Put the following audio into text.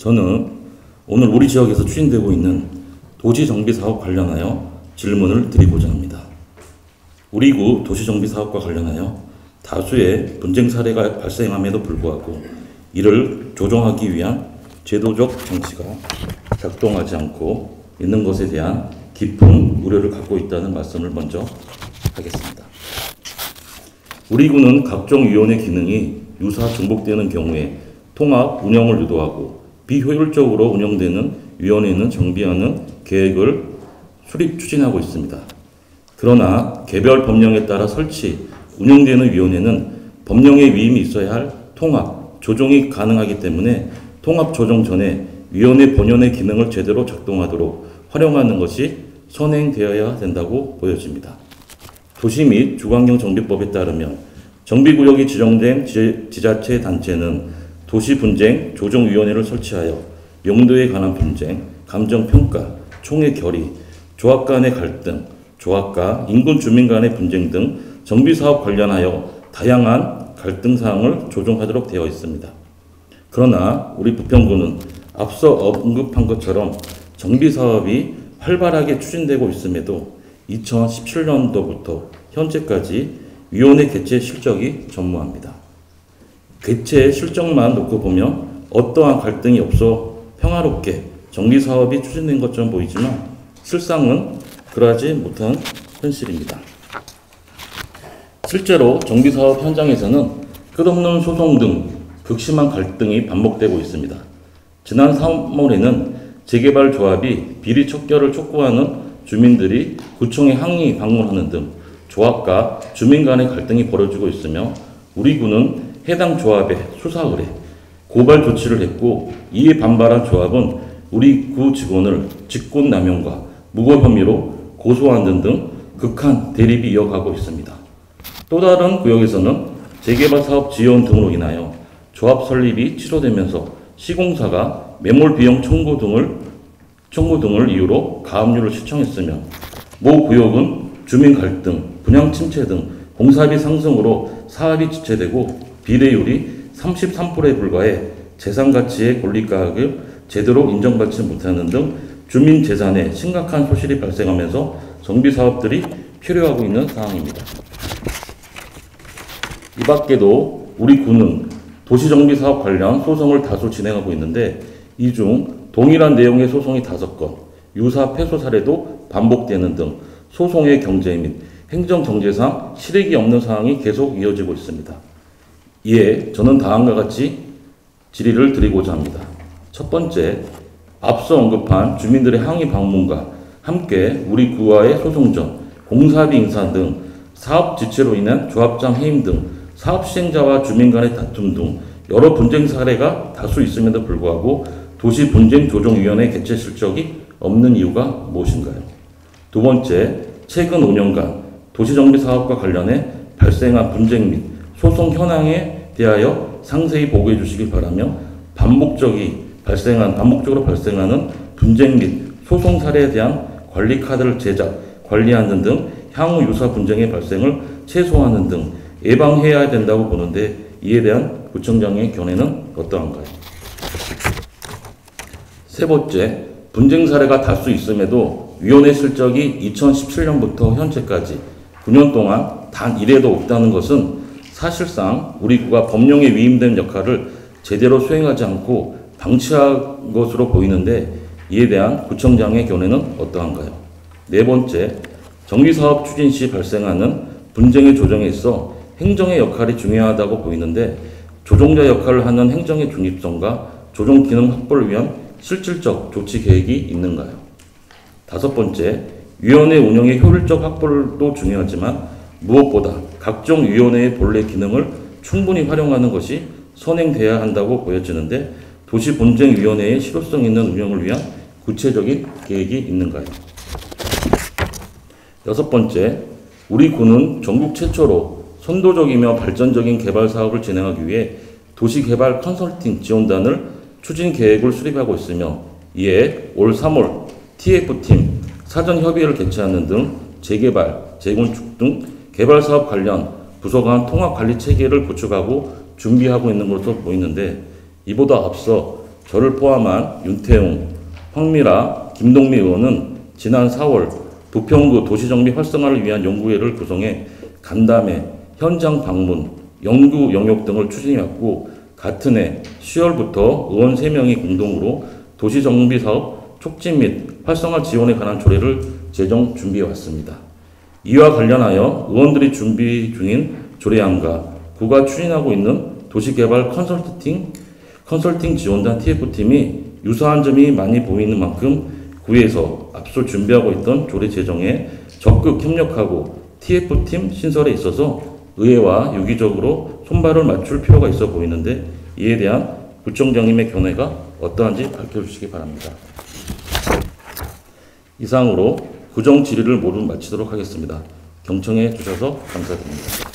저는 오늘 우리 지역에서 추진되고 있는 도시정비사업 관련하여 질문을 드리고자 합니다. 우리 구 도시정비사업과 관련하여 다수의 분쟁 사례가 발생함에도 불구하고 이를 조정하기 위한 제도적 장치가 작동하지 않고 있는 것에 대한 깊은 우려를 갖고 있다는 말씀을 먼저 하겠습니다. 우리 구는 각종 위원회 기능이 유사 중복되는 경우에 통합 운영을 유도하고 비효율적으로 운영되는 위원회는 정비하는 계획을 수립 추진하고 있습니다. 그러나 개별 법령에 따라 설치, 운영되는 위원회는 법령의 위임이 있어야 할 통합, 조정이 가능하기 때문에 통합 조정 전에 위원회 본연의 기능을 제대로 작동하도록 활용하는 것이 선행되어야 된다고 보여집니다. 도시 및 주거환경 정비법에 따르면 정비구역이 지정된 지자체 단체는 도시분쟁 조정위원회를 설치하여 용도에 관한 분쟁, 감정평가, 총회 결의, 조합 간의 갈등, 조합과 인근 주민 간의 분쟁 등 정비사업 관련하여 다양한 갈등 사항을 조정하도록 되어 있습니다. 그러나 우리 부평구는 앞서 언급한 것처럼 정비사업이 활발하게 추진되고 있음에도 2017년도부터 현재까지 위원회 개최 실적이 전무합니다. 개최 실적만 놓고 보면 어떠한 갈등이 없어 평화롭게 정비사업이 추진된 것처럼 보이지만 실상은 그러하지 못한 현실입니다. 실제로 정비사업 현장에서는 끝없는 소송 등 극심한 갈등이 반복되고 있습니다. 지난 3월에는 재개발 조합이 비리 척결을 촉구하는 주민들이 구청에 항의 방문하는 등 조합과 주민 간의 갈등이 벌어지고 있으며 우리 구는 해당 조합에 수사 의뢰, 고발 조치를 했고 이에 반발한 조합은 우리 구 직원을 직권남용과 무고 혐의로 고소하는 등 극한 대립이 이어가고 있습니다. 또 다른 구역에서는 재개발 사업 지원 등으로 인하여 조합 설립이 취소되면서 시공사가 매몰 비용 청구 등을 이유로 가압류를 신청했으며 모 구역은 주민 갈등, 분양 침체 등 공사비 상승으로 사업이 지체되고 비례율이 33%에 불과해 재산가치의 권리가액을 제대로 인정받지 못하는 등 주민 재산에 심각한 소실이 발생하면서 정비사업들이 필요하고 있는 상황입니다. 이 밖에도 우리 구는 도시정비사업 관련 소송을 다수 진행하고 있는데 이 중 동일한 내용의 소송이 5건, 유사 패소 사례도 반복되는 등 소송의 경제 및 행정정제상 실익이 없는 상황이 계속 이어지고 있습니다. 이에 저는 다음과 같이 질의를 드리고자 합니다. 첫 번째, 앞서 언급한 주민들의 항의 방문과 함께 우리 구와의 소송 전 공사비 인상 등 사업 지체로 인한 조합장 해임 등 사업 시행자와 주민 간의 다툼 등 여러 분쟁 사례가 다수 있음에도 불구하고 도시분쟁조정위원회 개최 실적이 없는 이유가 무엇인가요? 두 번째, 최근 5년간 도시정비사업과 관련해 발생한 분쟁 및 소송 현황에 대하여 상세히 보고해 주시기 바라며 반복적으로 발생하는 분쟁 및 소송 사례에 대한 관리 카드를 제작, 관리하는 등 향후 유사 분쟁의 발생을 최소화하는 등 예방해야 된다고 보는데 이에 대한 구청장의 견해는 어떠한가요? 세 번째, 분쟁 사례가 다수 있음에도 위원회 실적이 2017년부터 현재까지 9년 동안 단 1회도 없다는 것은 사실상 우리 구가 법령에 위임된 역할을 제대로 수행하지 않고 방치한 것으로 보이는데 이에 대한 구청장의 견해는 어떠한가요? 네 번째, 정비사업 추진 시 발생하는 분쟁의 조정에 있어 행정의 역할이 중요하다고 보이는데 조정자 역할을 하는 행정의 중립성과 조정 기능 확보를 위한 실질적 조치 계획이 있는가요? 다섯 번째, 위원회 운영의 효율적 확보도 중요하지만 무엇보다 각종 위원회의 본래 기능을 충분히 활용하는 것이 선행돼야 한다고 보여지는데 도시분쟁위원회의 실효성 있는 운영을 위한 구체적인 계획이 있는가요? 여섯 번째, 우리 구는 전국 최초로 선도적이며 발전적인 개발 사업을 진행하기 위해 도시개발 컨설팅 지원단을 추진 계획을 수립하고 있으며 이에 올 3월 TF팀 사전 협의회를 개최하는 등 재개발, 재건축 등 개발사업 관련 부서 간 통합관리 체계를 구축하고 준비하고 있는 것으로 보이는데 이보다 앞서 저를 포함한 윤태웅, 황미라, 김동미 의원은 지난 4월 부평구 도시정비 활성화를 위한 연구회를 구성해 간담회, 현장 방문, 연구 영역 등을 추진해왔고 같은 해 10월부터 의원 3명이 공동으로 도시정비사업 촉진 및 활성화 지원에 관한 조례를 제정 준비해왔습니다. 이와 관련하여 의원들이 준비 중인 조례안과 구가 추진하고 있는 도시개발 컨설팅 지원단 TF팀이 유사한 점이 많이 보이는 만큼 구에서 앞서 준비하고 있던 조례 제정에 적극 협력하고 TF팀 신설에 있어서 의회와 유기적으로 손발을 맞출 필요가 있어 보이는데 이에 대한 구청장님의 견해가 어떠한지 밝혀주시기 바랍니다. 이상으로 구정 질의를 모두 마치도록 하겠습니다. 경청해 주셔서 감사드립니다.